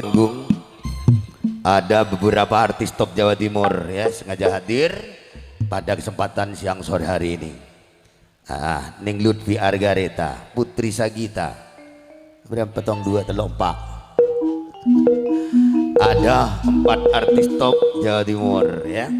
Panggung ada beberapa artis top Jawa Timur ya sengaja hadir pada kesempatan siang sore hari ini. Ning Lutfi Argareta, Putri Sagita, berapa petong dua telompak. Ada 4 artis top Jawa Timur ya.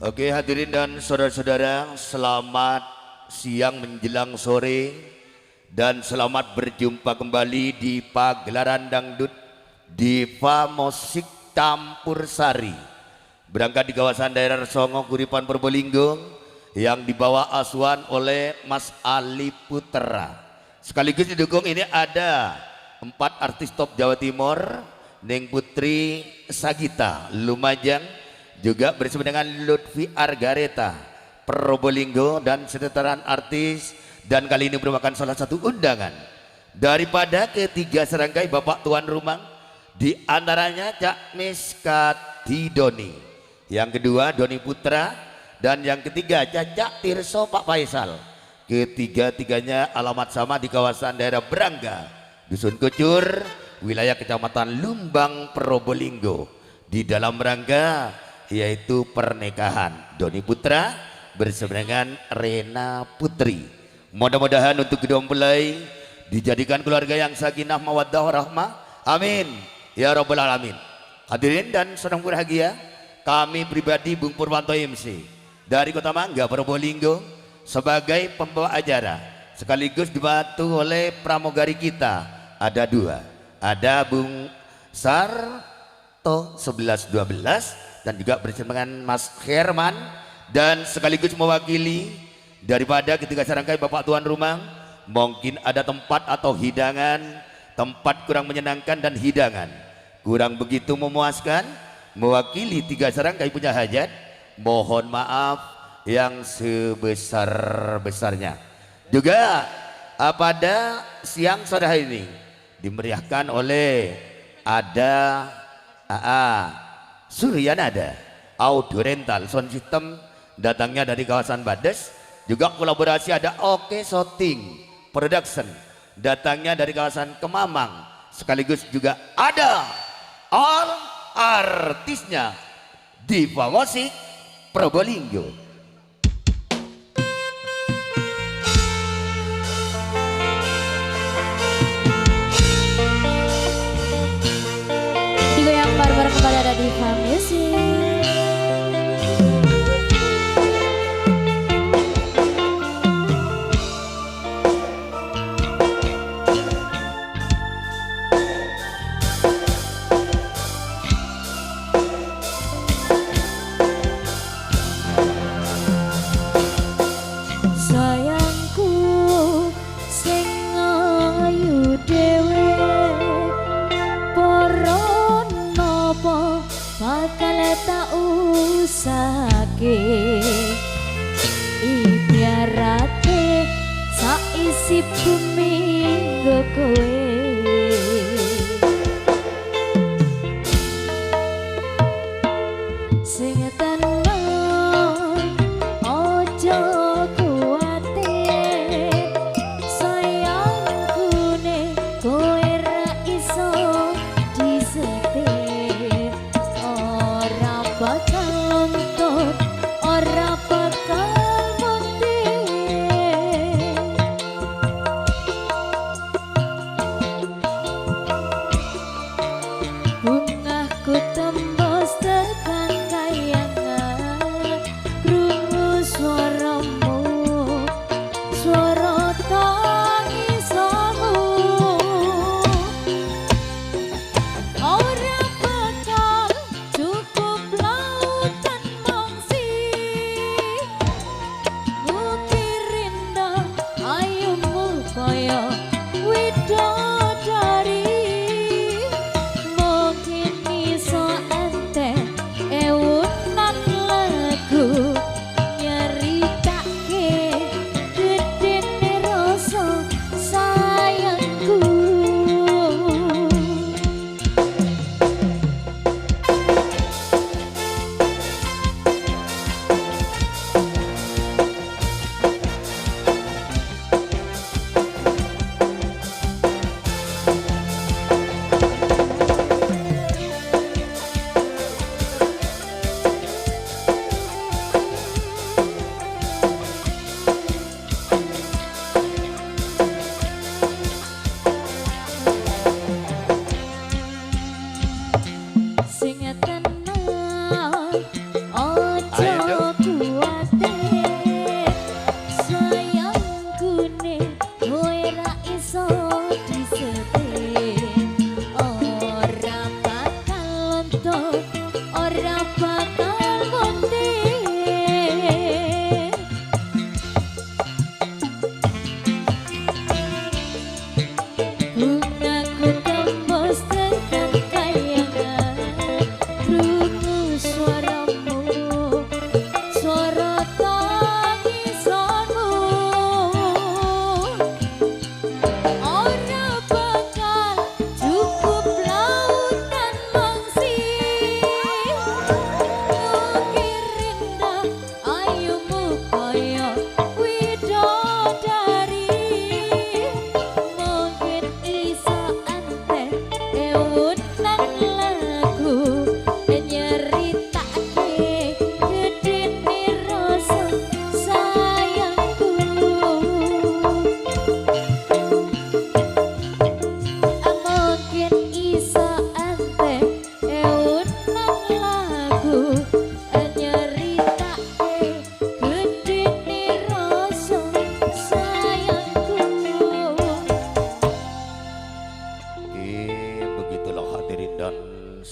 Oke hadirin dan saudara-saudara, selamat siang menjelang sore dan selamat berjumpa kembali di pagelaran dangdut Diva Musik Campur Sari berangkat di kawasan daerah Songo Kuripan Probolinggo yang dibawa asuhan oleh Mas Ali Putra. Sekaligus didukung ini ada 4 artis top Jawa Timur, Neng Putri Sagita Lumajang, juga bersama dengan Lutfi Argareta Probolinggo dan seteteran artis, dan kali ini merupakan salah satu undangan daripada ketiga serangkai bapak tuan rumah, di antaranya Cak Miskati Doni, yang kedua Doni Putra, dan yang ketiga Cacak Tirso Pak Faisal. Ketiga-tiganya alamat sama di kawasan daerah Brangga, Dusun Kucur, wilayah Kecamatan Lumbang Probolinggo, di dalam rangka yaitu pernikahan Doni Putra bersama dengan Rena Putri. Mudah-mudahan untuk kedua mempelai dijadikan keluarga yang sakinah mawaddah warahmah. Amin ya rabbal alamin. Hadirin dan saudara berbahagia, kami pribadi Bung Purwanto MC dari Kota Mangga Probolinggo sebagai pembawa acara sekaligus dibantu oleh pramugari kita ada 2, ada Bung Sarto 1112 dan juga bersama dengan Mas Herman, dan sekaligus mewakili daripada ketiga serangkai bapak tuan rumah. Mungkin ada tempat atau hidangan, tempat kurang menyenangkan dan hidangan kurang begitu memuaskan, mewakili 3 serangkai punya hajat, mohon maaf yang sebesar-besarnya. Juga pada siang sore hari ini dimeriahkan oleh ada Suryanada Audio Rental Sound System, datangnya dari kawasan Bades. Juga kolaborasi ada Oke Shooting Production, datangnya dari kawasan Kemamang. Sekaligus juga ada all artisnya Diva Musik Probolinggo. Digoyang bareng-bareng kepada ada Diva Music. Sayangku sing ayu dhewe, para napa bakal tak usake, ibaratke saisi bumi nggo kowe. Sing tenang ojo kuwatir, sayangku ne kowe ra iso disetir, ora bakal luntur, ora bakal muntir.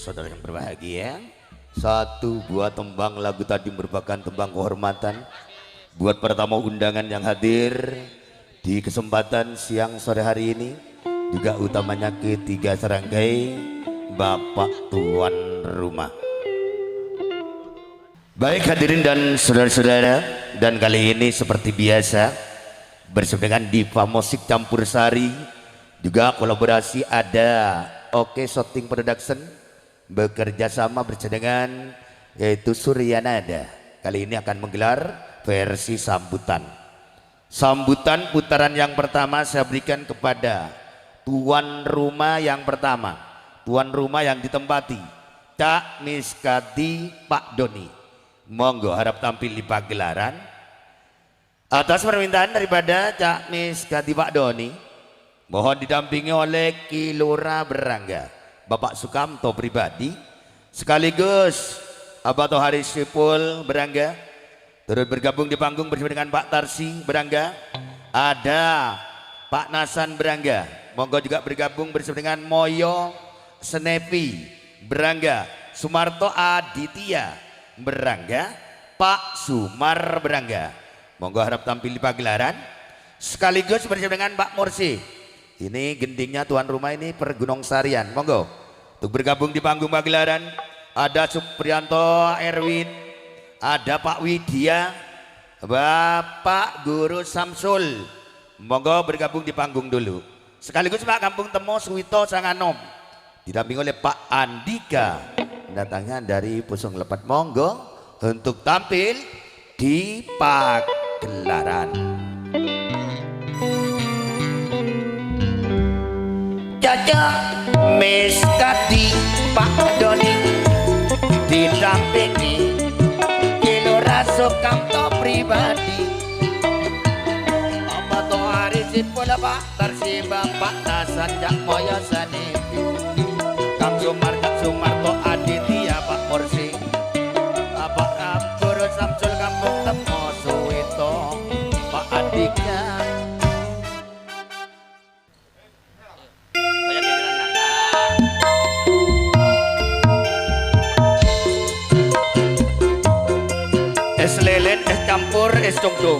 saudara yang berbahagia, satu buah tembang lagu tadi merupakan tembang kehormatan buat para tamu undangan yang hadir di kesempatan siang sore hari ini, juga utamanya ketiga serangkai Bapak Tuan Rumah. Baik hadirin dan saudara-saudara, dan kali ini seperti biasa bersama dengan Diva Musik Campur Sari, juga kolaborasi ada Oke Shooting Production, bekerja sama bersama dengan yaitu Surya Nada. Kali ini akan menggelar versi sambutan. Sambutan putaran yang pertama saya berikan kepada tuan rumah yang pertama, tuan rumah yang ditempati Cak Miskati Pak Doni. Monggo harap tampil di pagelaran atas permintaan daripada Cak Miskati Pak Doni. Mohon didampingi oleh Kilora Berangga, Bapak Sukamto pribadi, sekaligus Abah Tohari Sipul Berangga. Turut bergabung di panggung bersama dengan Pak Tarsi Berangga. Ada Pak Nasan Berangga. Monggo juga bergabung bersama dengan Moyo Senepi Berangga, Sumarto Aditya Berangga, Pak Sumar Berangga. Monggo harap tampil di pagelaran sekaligus bersama dengan Pak Mursi. Ini gendingnya tuan rumah ini Pergunung Sarian. Monggo untuk bergabung di panggung pagelaran ada Suprianto Erwin, ada Pak Widya, Bapak Guru Samsul. Monggo bergabung di panggung dulu. Sekaligus Pak Kampung Temo Suwito Sanganom didampingi oleh Pak Andika, datangnya dari Pusung Lepat. Monggo untuk tampil di pagelaran. Caca Miskati Pak Doni didampingi Kilora Sukamto pribadi, Bapak Tohari Sipul, Pak Tarsi, Bapak Nasan, Cak Moyo Sanepi, Kang Sumar, Cak Sumarto Aditya, Pak Mursi, Bapak Guru Samsul Kampung Temo Suwito, Pak Andika. Es lelen, es campur, es cungcung.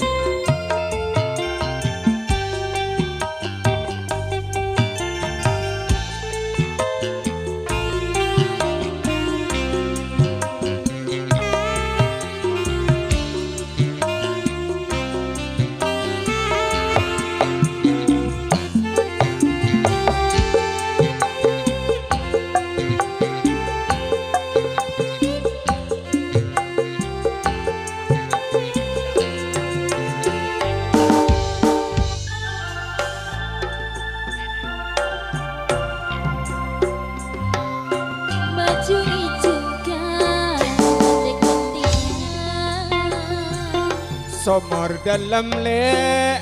Somor dalam le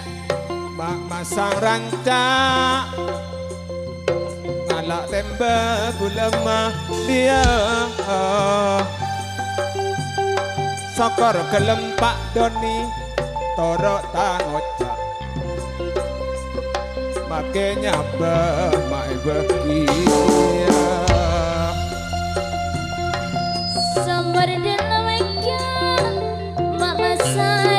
mak masang rancak ngalak tembak gulama dia sokor kelempak Doni torok tangocak makanya mak bekia Somor dalam ikan mak masang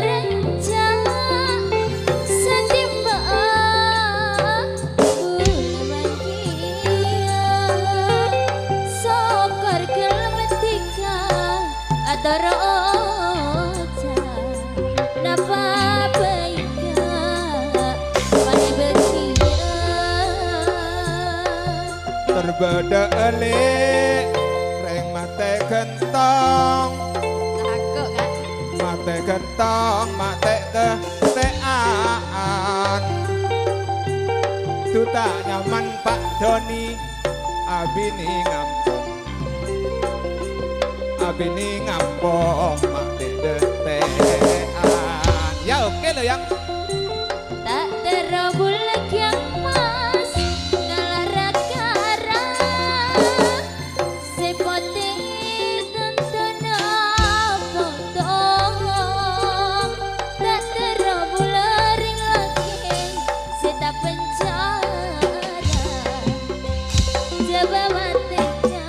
terbeda elik reng mate gentong takut kan mate gentong mate teaan tu tak nyaman Pak Doni abini ngampong mate teaan ya oke lo yang tak terobul yang mas ngalara kara sepote tentana potong tak terobul ring lagi seta penjara jaba mateka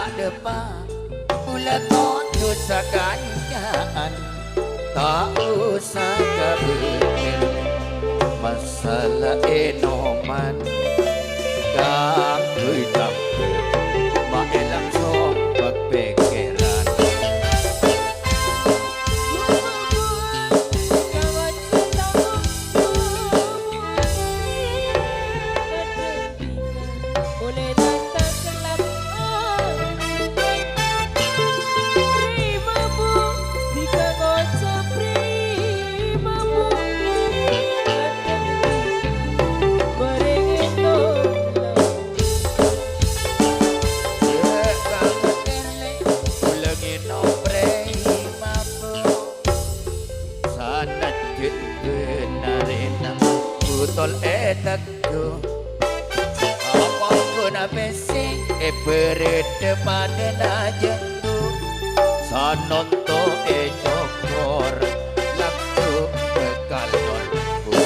tak depan bulan dosa ganjaan tak usah kabel masalah enoman kang hitam mak elang sok kepikiran tol etakku apa ku na besi berede pada aja tu sanonto cokor lakku bekal nolku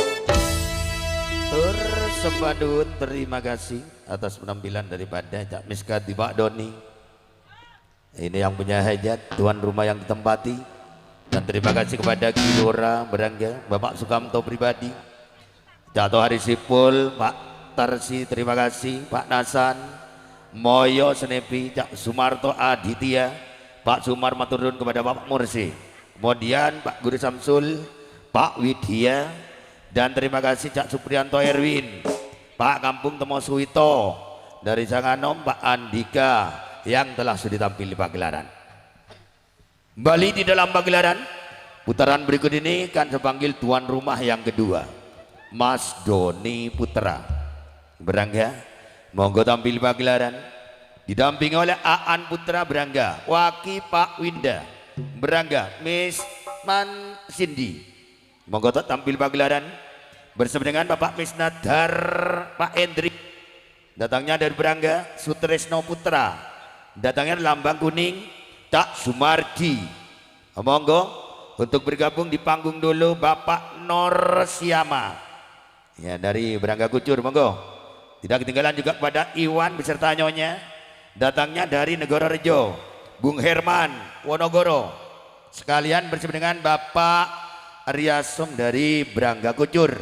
tersembadu. Terima kasih atas penampilan daripada Cak Miskat di Pak Doni. Ini yang punya hajat tuan rumah yang ditempati, dan terima kasih kepada Kilora Berangga Bapak Sukamto pribadi, Dato Hari Sipul, Pak Tarsi, terima kasih, Pak Nasan, Moyo Senepi, Cak Sumarto Aditya, Pak Sumar maturun kepada Bapak Mursi, kemudian Pak Guru Samsul, Pak Widya, dan terima kasih Cak Supriyanto Erwin, Pak Kampung Temo Suwito, dari Sanganom Pak Andika yang telah sudah tampil di pagelaran. Kembali di dalam pagelaran, putaran berikut ini kan sepanggil tuan rumah yang kedua, Mas Doni Putra Berangga, monggo tampil pagelaran didampingi oleh Aan Putra Berangga, Waki Pak Winda Berangga, Miss Man Cindy, monggo tampil pagelaran bersama dengan Bapak Miss Nadar Pak Hendrik, datangnya dari Berangga, Sutresno Putra, datangnya lambang kuning Cak Sumardi, monggo untuk bergabung di panggung dulu Bapak Nor Siama ya dari Berangga Kucur, monggo. Tidak ketinggalan juga kepada Iwan beserta nyonya, datangnya dari Negoro Rejo, Bung Herman Wonogoro, sekalian bersama dengan Bapak Riasong dari Berangga Kucur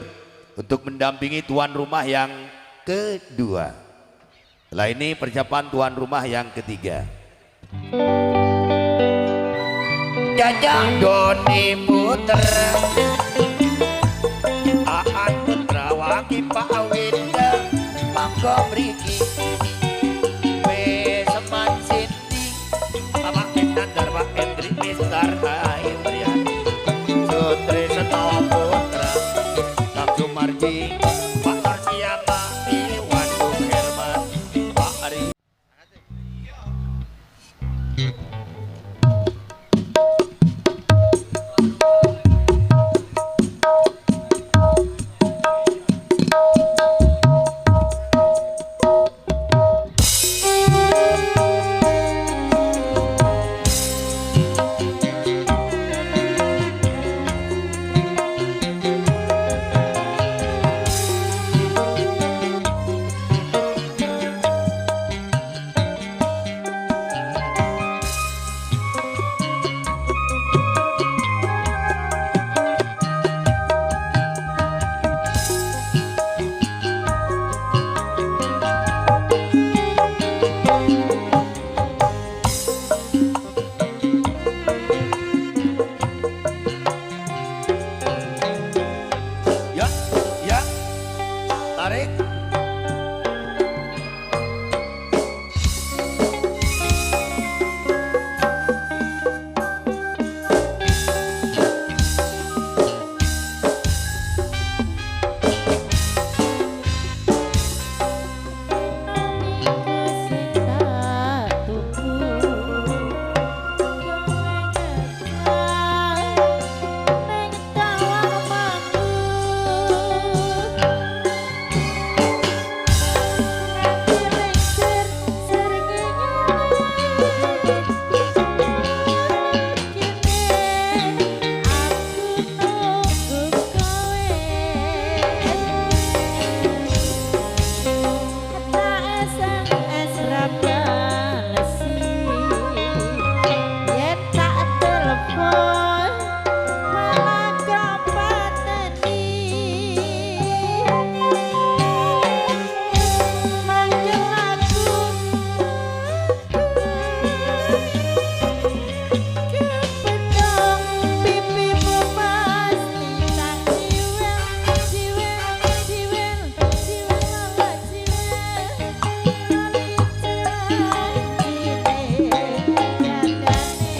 untuk mendampingi tuan rumah yang kedua. Setelah ini persiapan tuan rumah yang ketiga. Jajah Doni Putra, Aan Putra, Waki Pak Winda, mangga mriki Beseman Siti, Bapak Nandar Pak Hendrik Mister Indriani, Sutresno Putra, Cak Sumardi, Pak Tarsiama, Iwan Bung Herman, Pak Ari. Kepedang pipimu pasti tak jiwel, jiwel, jiwel, jiwel awak jiwel. Lali janjine, dandane,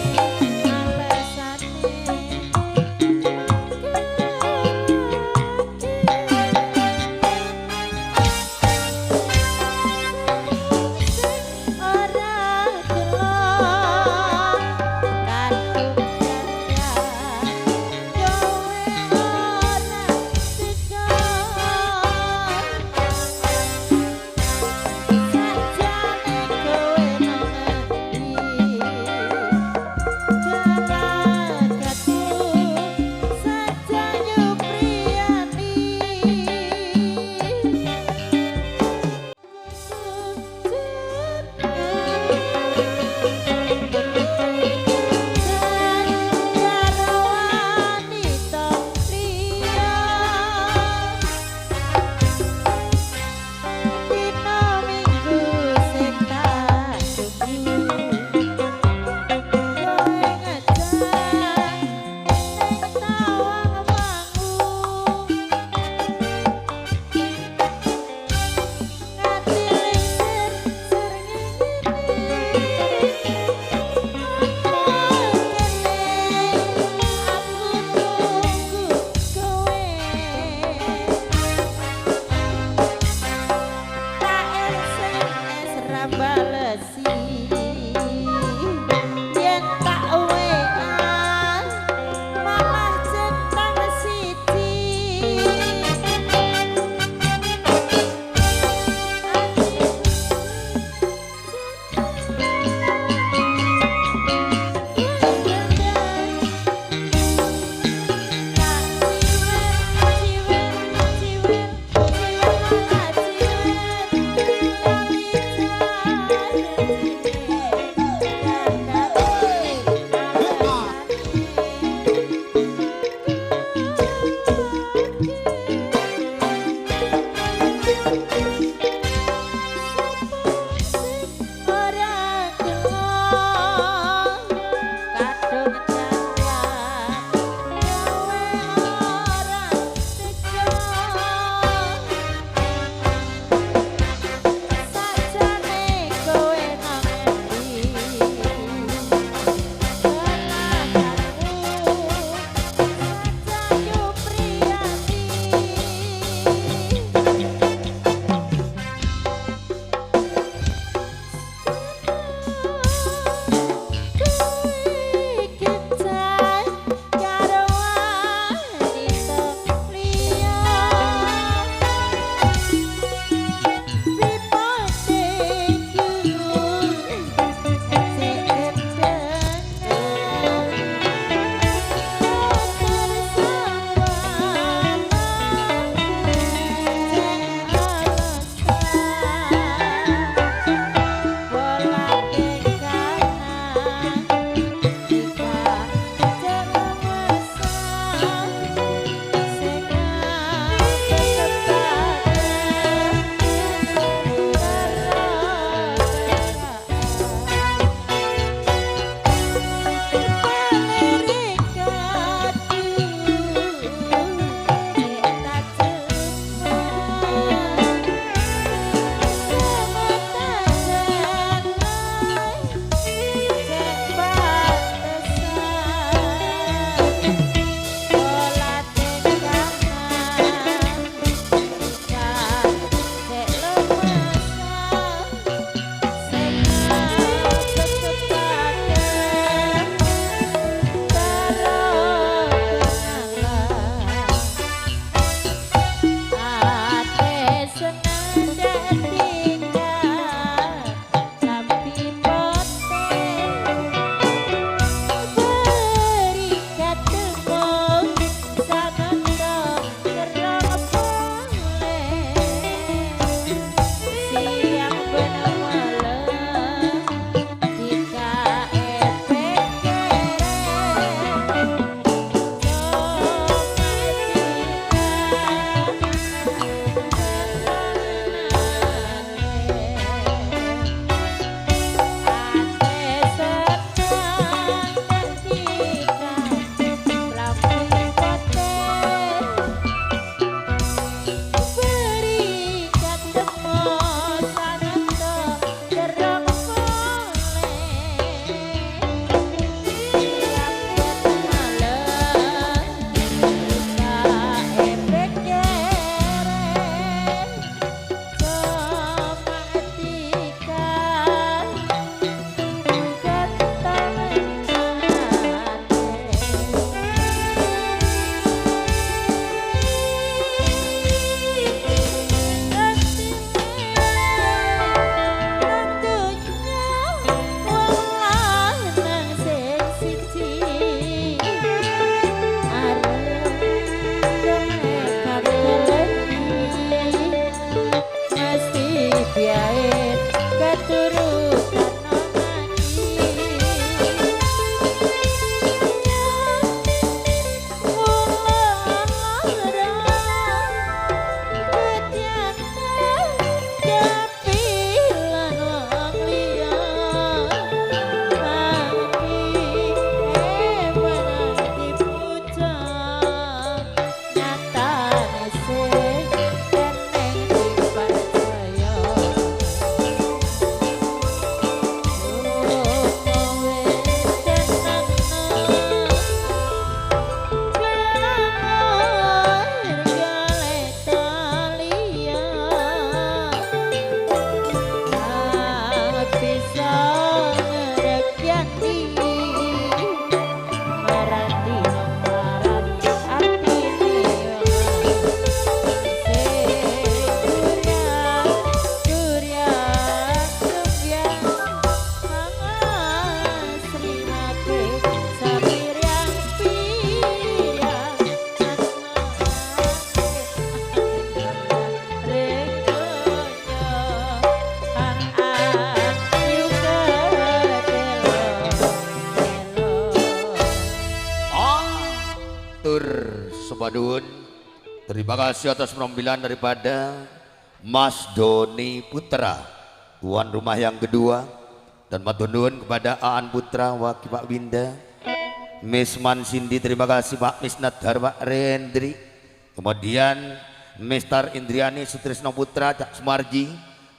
alesane. Ora Madun. Terima kasih atas penampilan daripada Mas Doni Putra, tuan rumah yang kedua. Dan matur nuwun kepada Aan Putra, Waki Pak Winda, Miss Mansindi, terima kasih Pak Miss Nadhar, Pak Rendri. Kemudian Mister Indriani Sutrisno Putra, Cak Sumarji.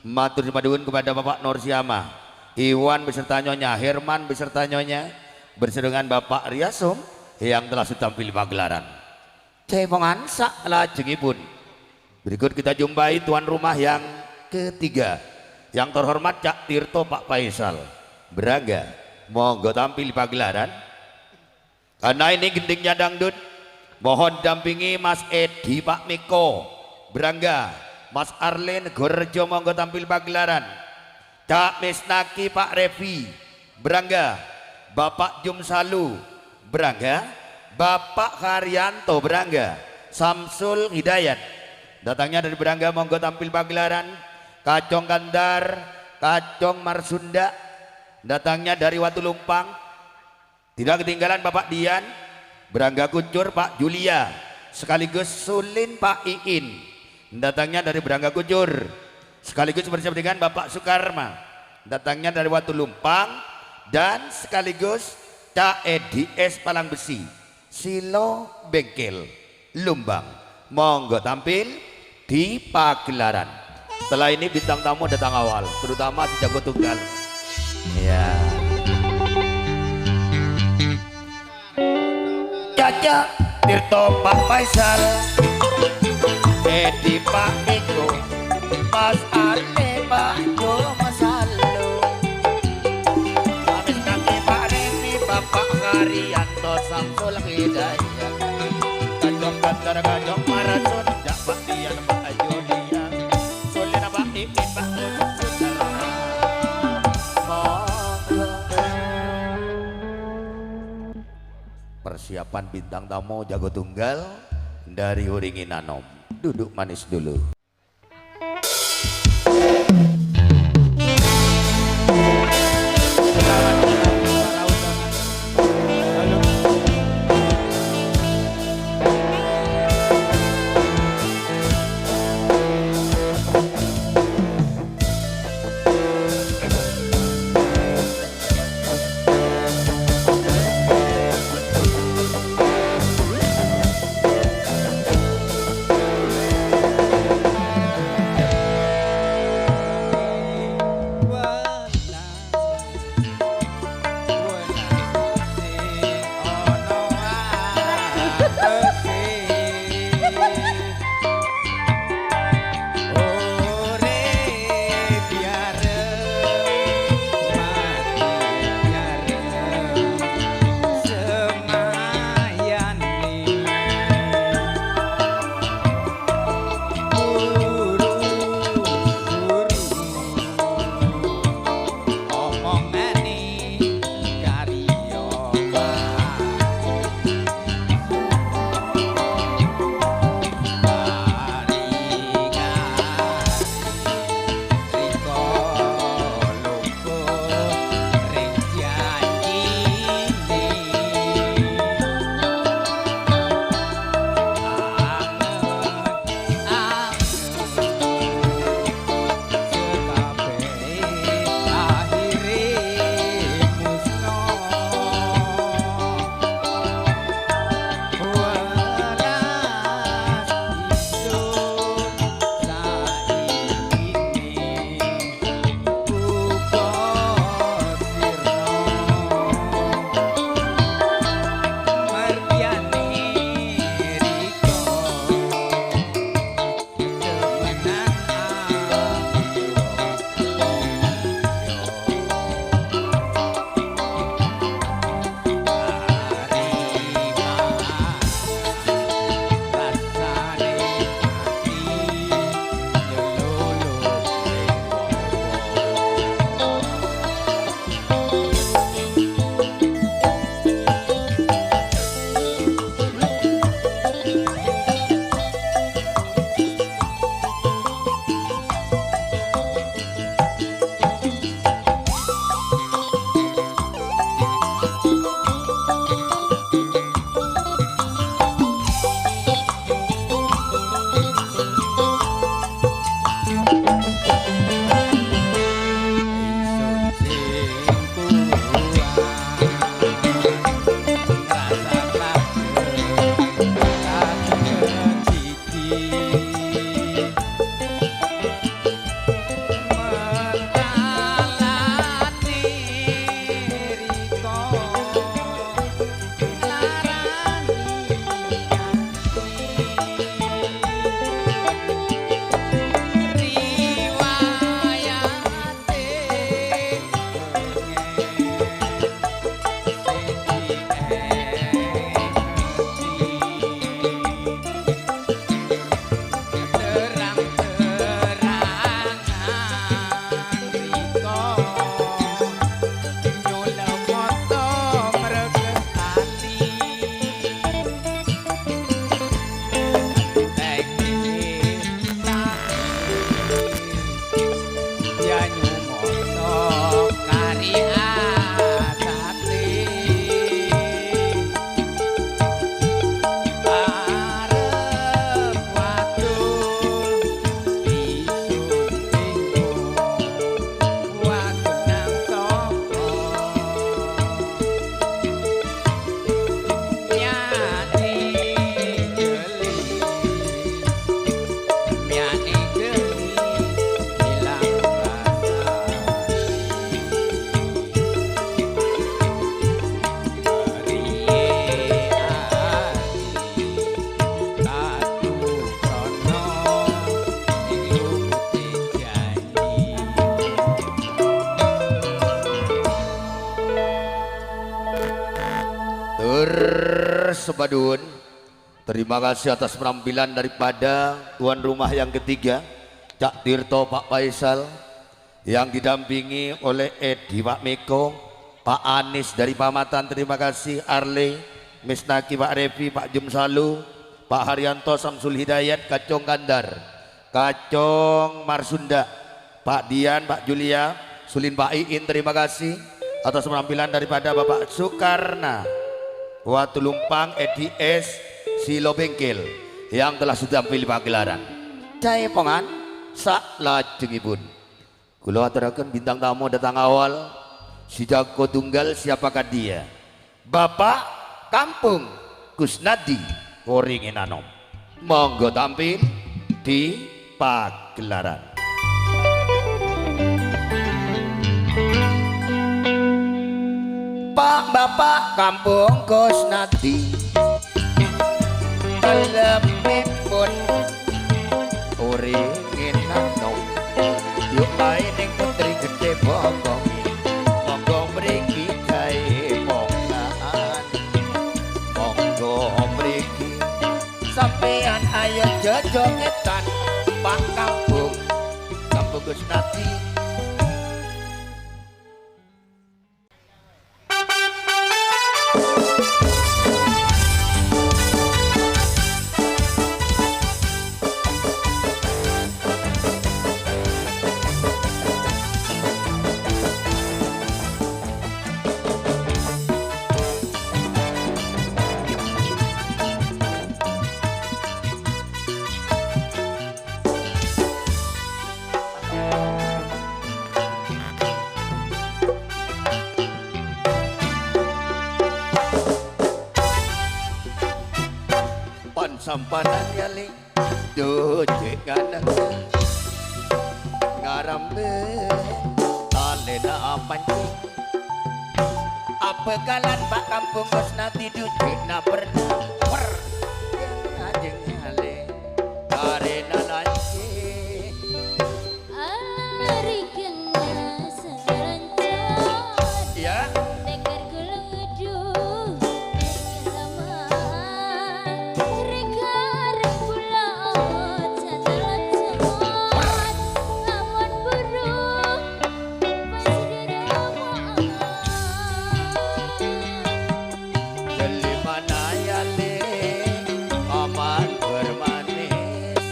Matur nuwun kepada Bapak Norsiama, Iwan beserta Nyonya, Herman beserta Nyonya, bersama dengan Bapak Riasum yang telah sudah tampil di pagelaran. Cepongan sak lajengipun. Berikut kita jumpai tuan rumah yang ketiga, yang terhormat Cak Tirto Pak Faisal Braga. Monggo tampil di pagelaran. Karena ini gendingnya dangdut, mohon dampingi Mas Edi Pak Miko Braga, Mas Arlen Gorjo monggo tampil pagelaran. Cak Misnaki Pak Revi Braga, Bapak Jumsalu Braga, Bapak Haryanto Braga, Samsul Hidayat datangnya dari Braga monggo tampil pagelaran. Kacong Kandar, Kacong Marsunda datangnya dari Watu Lumpang. Tidak ketinggalan Bapak Dian Braga Kucur, Pak Julia sekaligus Sulin Pak Iin datangnya dari Braga Kucur, sekaligus bersama dengan Bapak Sukarma datangnya dari Watu Lumpang, dan sekaligus Cak Edi S Palang Besi Silo Bengkel Lumbang monggo tampil di pagelaran. Setelah ini bintang tamu datang awal, terutama si jago tunggal ya. Caca Tirto Pak Faisal, Edi Pak Miko, Mas Arne Pak Jo Masalu, Amin Kaki Pak Revi, Bapak Haryanto Samsul Hidayat, Kacong Kandar Kacong Marasun, Jak Pak Dian Pak Julia, Sulina Pak Iin Pak Sutra. Persiapan bintang tamu jago tunggal dari Huringin Anom. Duduk manis dulu. Sebadun, terima kasih atas penampilan daripada tuan rumah yang ketiga Cak Tirto Pak Faisal, yang didampingi oleh Edi Pak Miko, Pak Anis dari Pamatan, terima kasih Arle, Miss Naki Pak Revi, Pak Jumsalu, Pak Haryanto Samsul Hidayat, Kacong Kandar, Kacong Marsunda, Pak Dian, Pak Julia, Sulin Pak Iin, terima kasih atas penampilan daripada Bapak Soekarna Watu Lumpang, Edi S, Silo Bengkel yang telah sudah pilih pagelaran. Cai pongan sak lajengipun kula aturaken bintang tamu datang awal, si jago tunggal siapakah dia? Bapak Kampung Kusnadi Koringin Anom. Monggo tampil di pagelaran. Pak Bapak Kampung Kusnadi kalepipun Koringin Anom. Yuk ae ning putri gede bokongi, monggo mriki gawe mongan, monggo mriki sampean ayo jojogetan Pak Kampung Kusnadi. Sampanan yali doje ganang ngarambe talena apanci apa galan Pak Kampung Kusnadi doje na pernah per ajeng yale karena lanci Ari kena serentot ya tekar guludu lama rekar pulau jatuh cemot lamun burung Jeli mana yale aman bermanis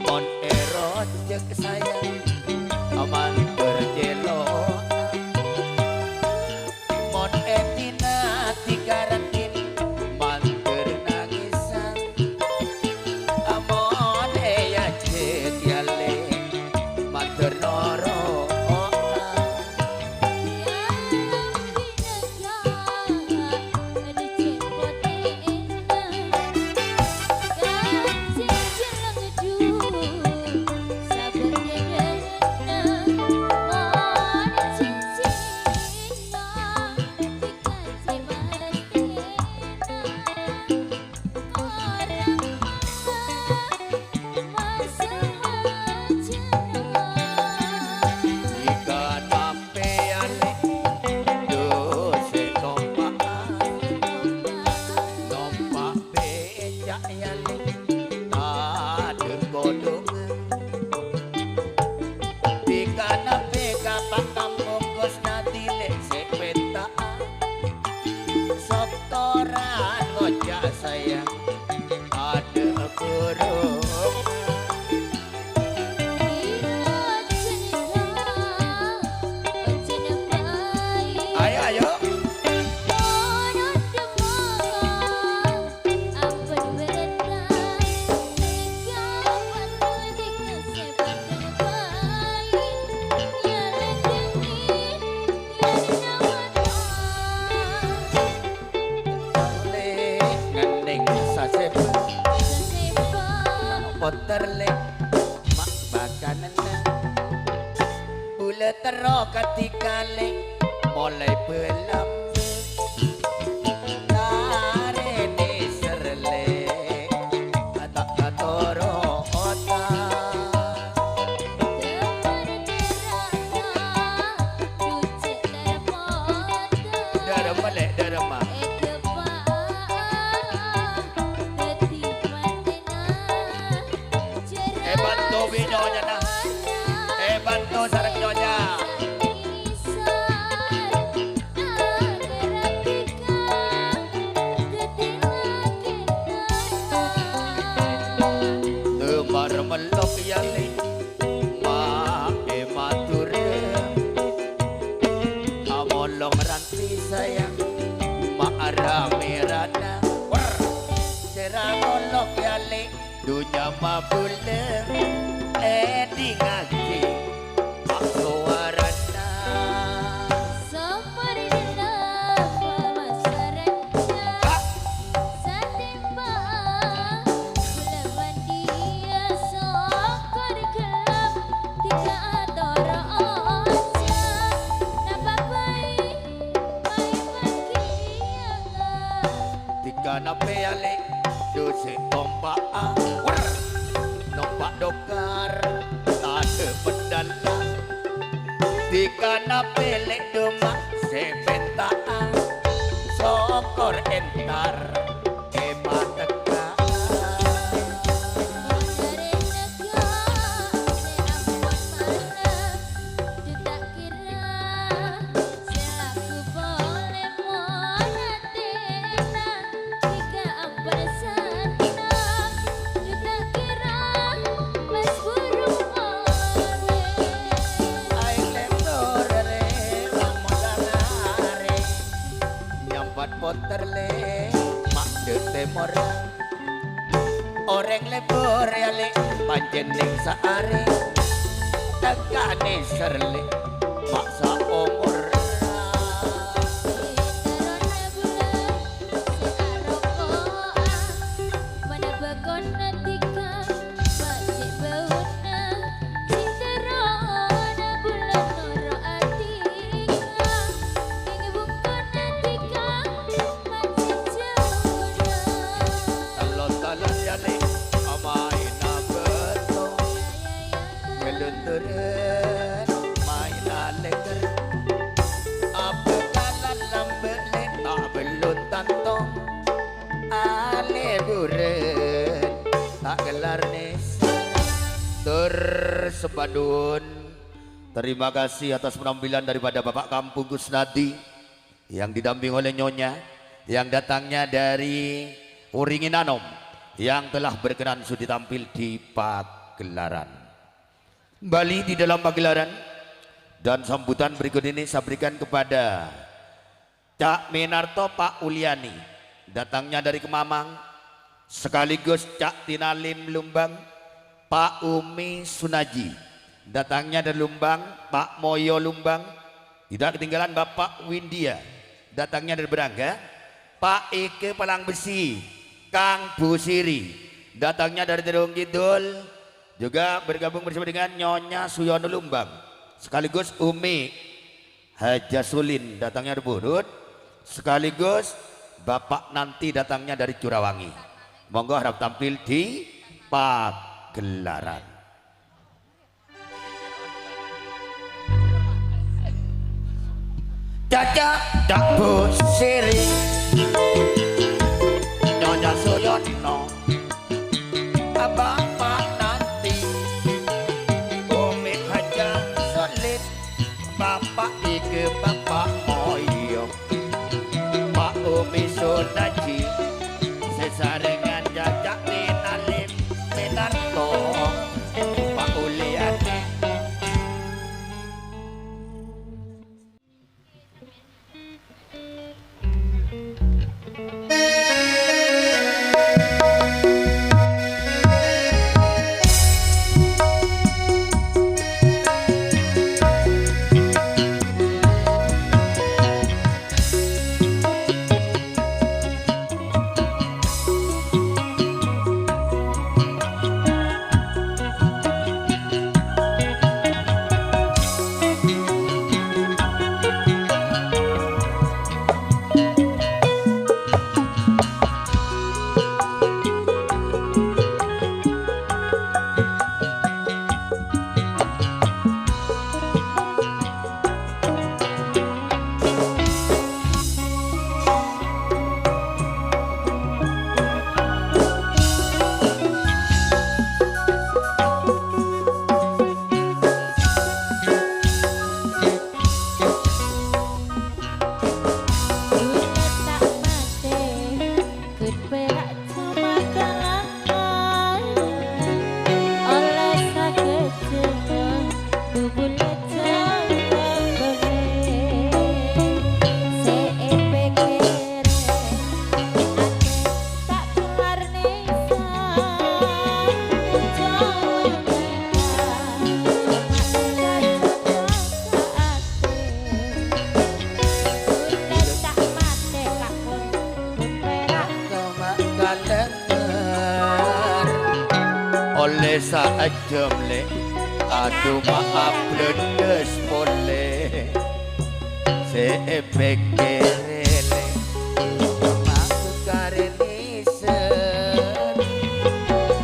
mon erot jek sayang aman berjelo mon etina tigaratin manter nangisan amon eya jek yale manter noro ikan ape yale dose nompak becak yale ada godong ikan ape Pak Kampung Kusnadi lek sepetaan sektoran ngojak sayang ada burung ayo ayo ngending sasep poter le mak bakanan bule tero ketika le mulai belam narene serle atak katoro ota darah melek remah. Bantu binyonya nah. Bantu sareng nyonya. Temar melok yali ma matur amolong ranti sayang ma aramirana serang molok yali dunya mabulem di ngaki pak suarana tika nape yali dosi tompak nompak dokar tade pedala tika nape lek demak sepentaan sokor entar teka poterle mak de temor orang lebor yale panjeneng saare tegane serle mak sa umur Sebadun. Terima kasih atas penampilan daripada Bapak Kampung Gusnadi yang didamping oleh Nyonya yang datangnya dari Uringin Anom yang telah berkenan sudi tampil di pagelaran. Kembali di dalam pagelaran dan sambutan berikut ini saya berikan kepada Cak Minarto Pak Uliani datangnya dari Kemamang sekaligus Cak Tinalim Lumbang Pak Umi Sunaji datangnya dari Lumbang, Pak Moyo Lumbang, tidak ketinggalan Bapak Windia datangnya dari Berangga, Pak Ike Palang Besi, Kang Busiri datangnya dari Terung Kidul, juga bergabung bersama dengan Nyonya Suyono Lumbang, sekaligus Umi Haja Sulin datangnya dari Burut, sekaligus Bapak Nanti datangnya dari Curawangi. Monggo harap tampil di pagelaran. Caca dak busiri Nyonya Suyono Bapak Nanti Umi Haja Sulit Bapak Ike Bapak Moyo Pak Umi Sunaji sesarengan Jajak Tinalim Minarto Pak Uliani. oleh sajem le aduh maaf ledes boleh sepek kerele maku karenisen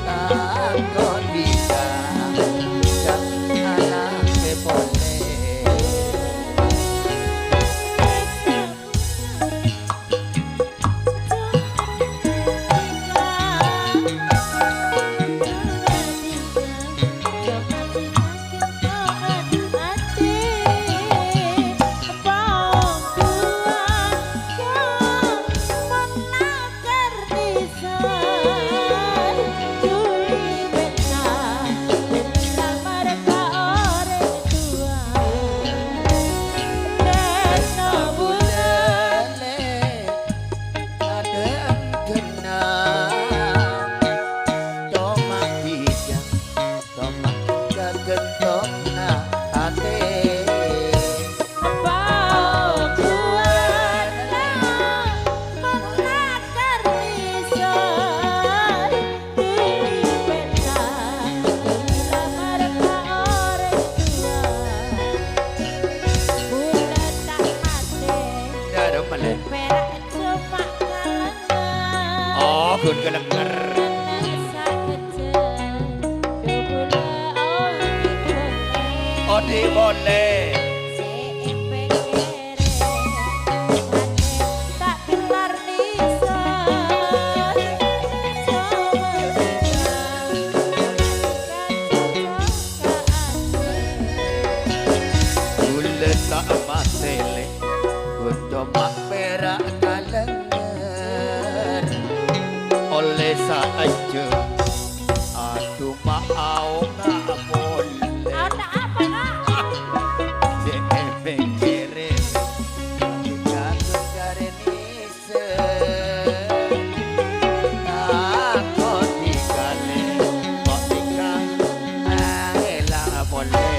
aku bisa dan anak boleh Kun kelenger Odi boleh Gula tak masele Kun coba perak kalenger oleh saja aduh mau nggak boleh Ada apa nak? sepek kere jatuh dari nisen aku dikale kok tinggal lah boleh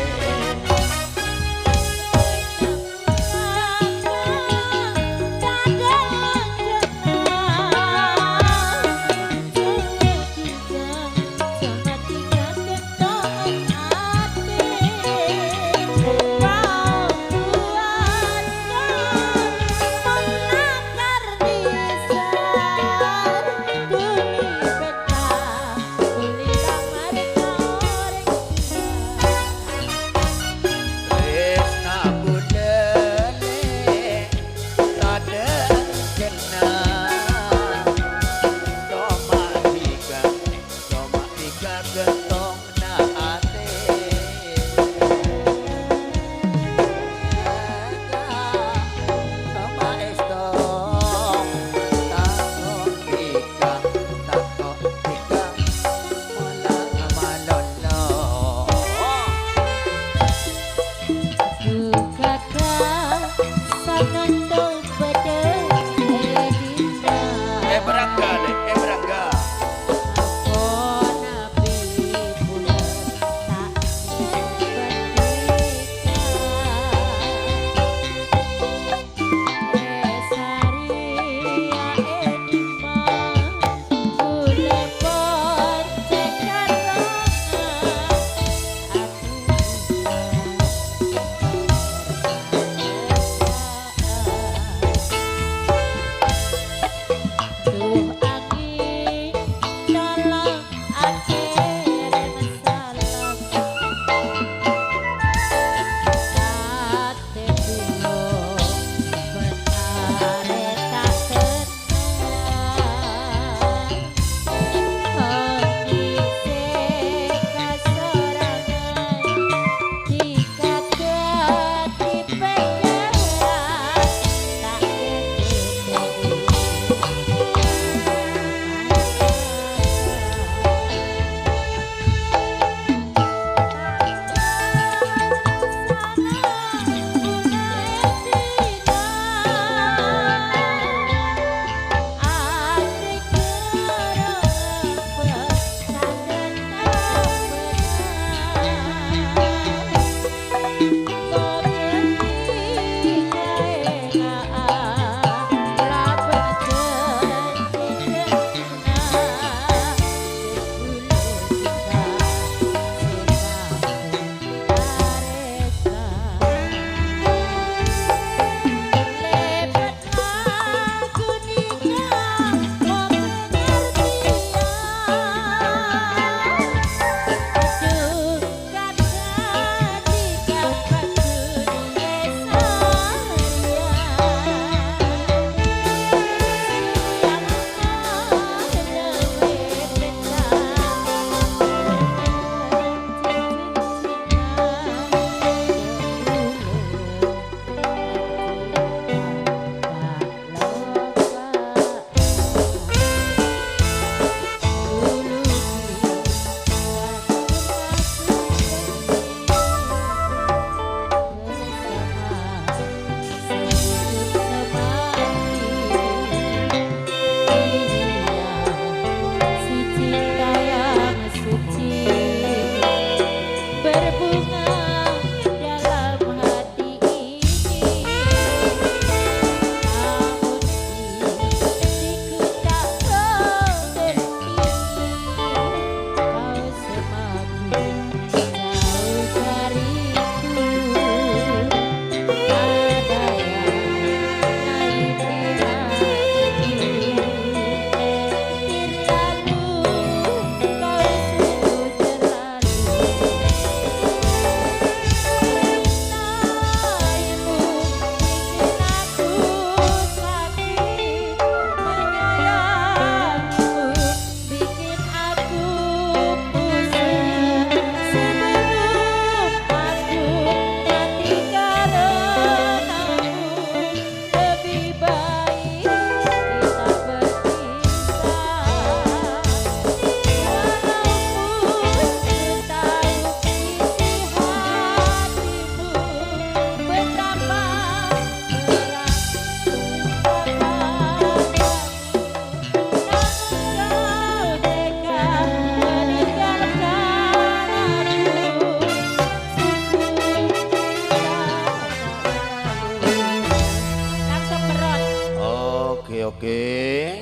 oke.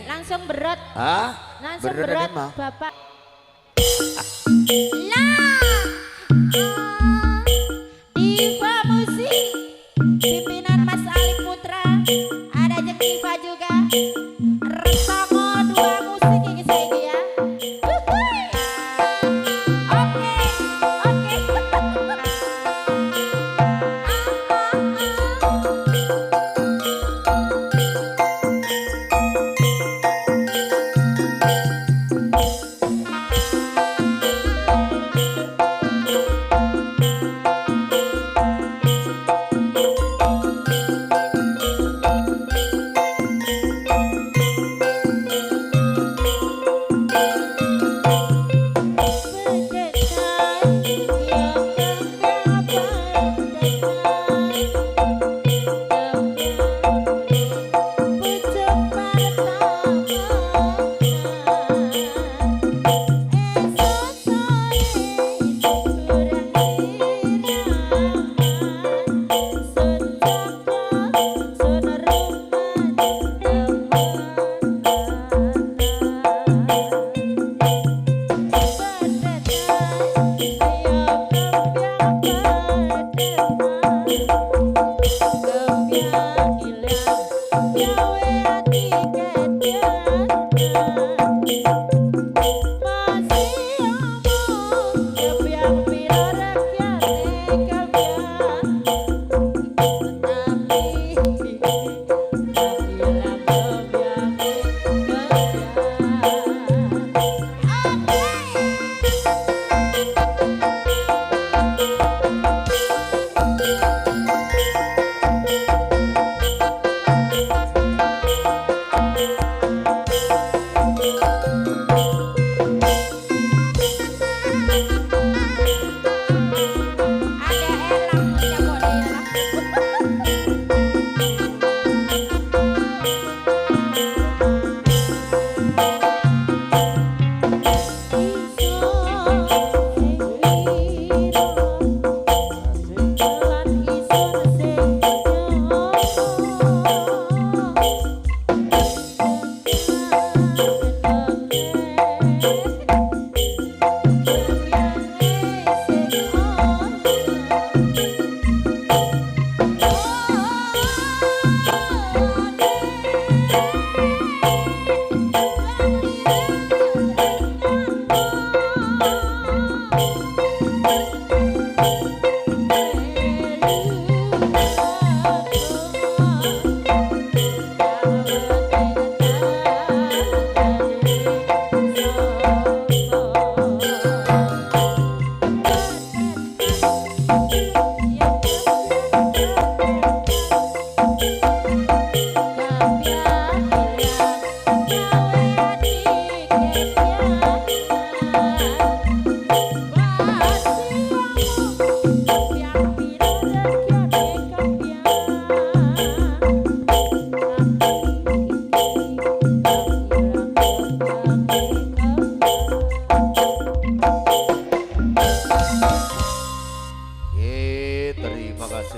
Langsung berat. Hah? Langsung Berat berat, ini mah. Bapak. Lah. Diva Musik. Pimpinan Mas Ali Putra. Ada Jeng Diva juga. Resamo dua musik ini saya ini ya. Uhuy. Oke. Oke.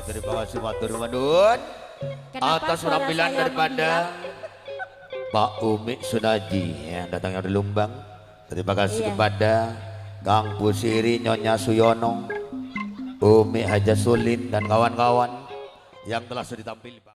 Terima kasih matur nuwun atas suara penampilan saya daripada Pak Umi Sunaji yang datangnya dari Lumbang. Terima kasih Iya. kepada Kang Pusiri, Nyonya Suyono, Umi Haja Sulin dan kawan-kawan yang telah sudah ditampil.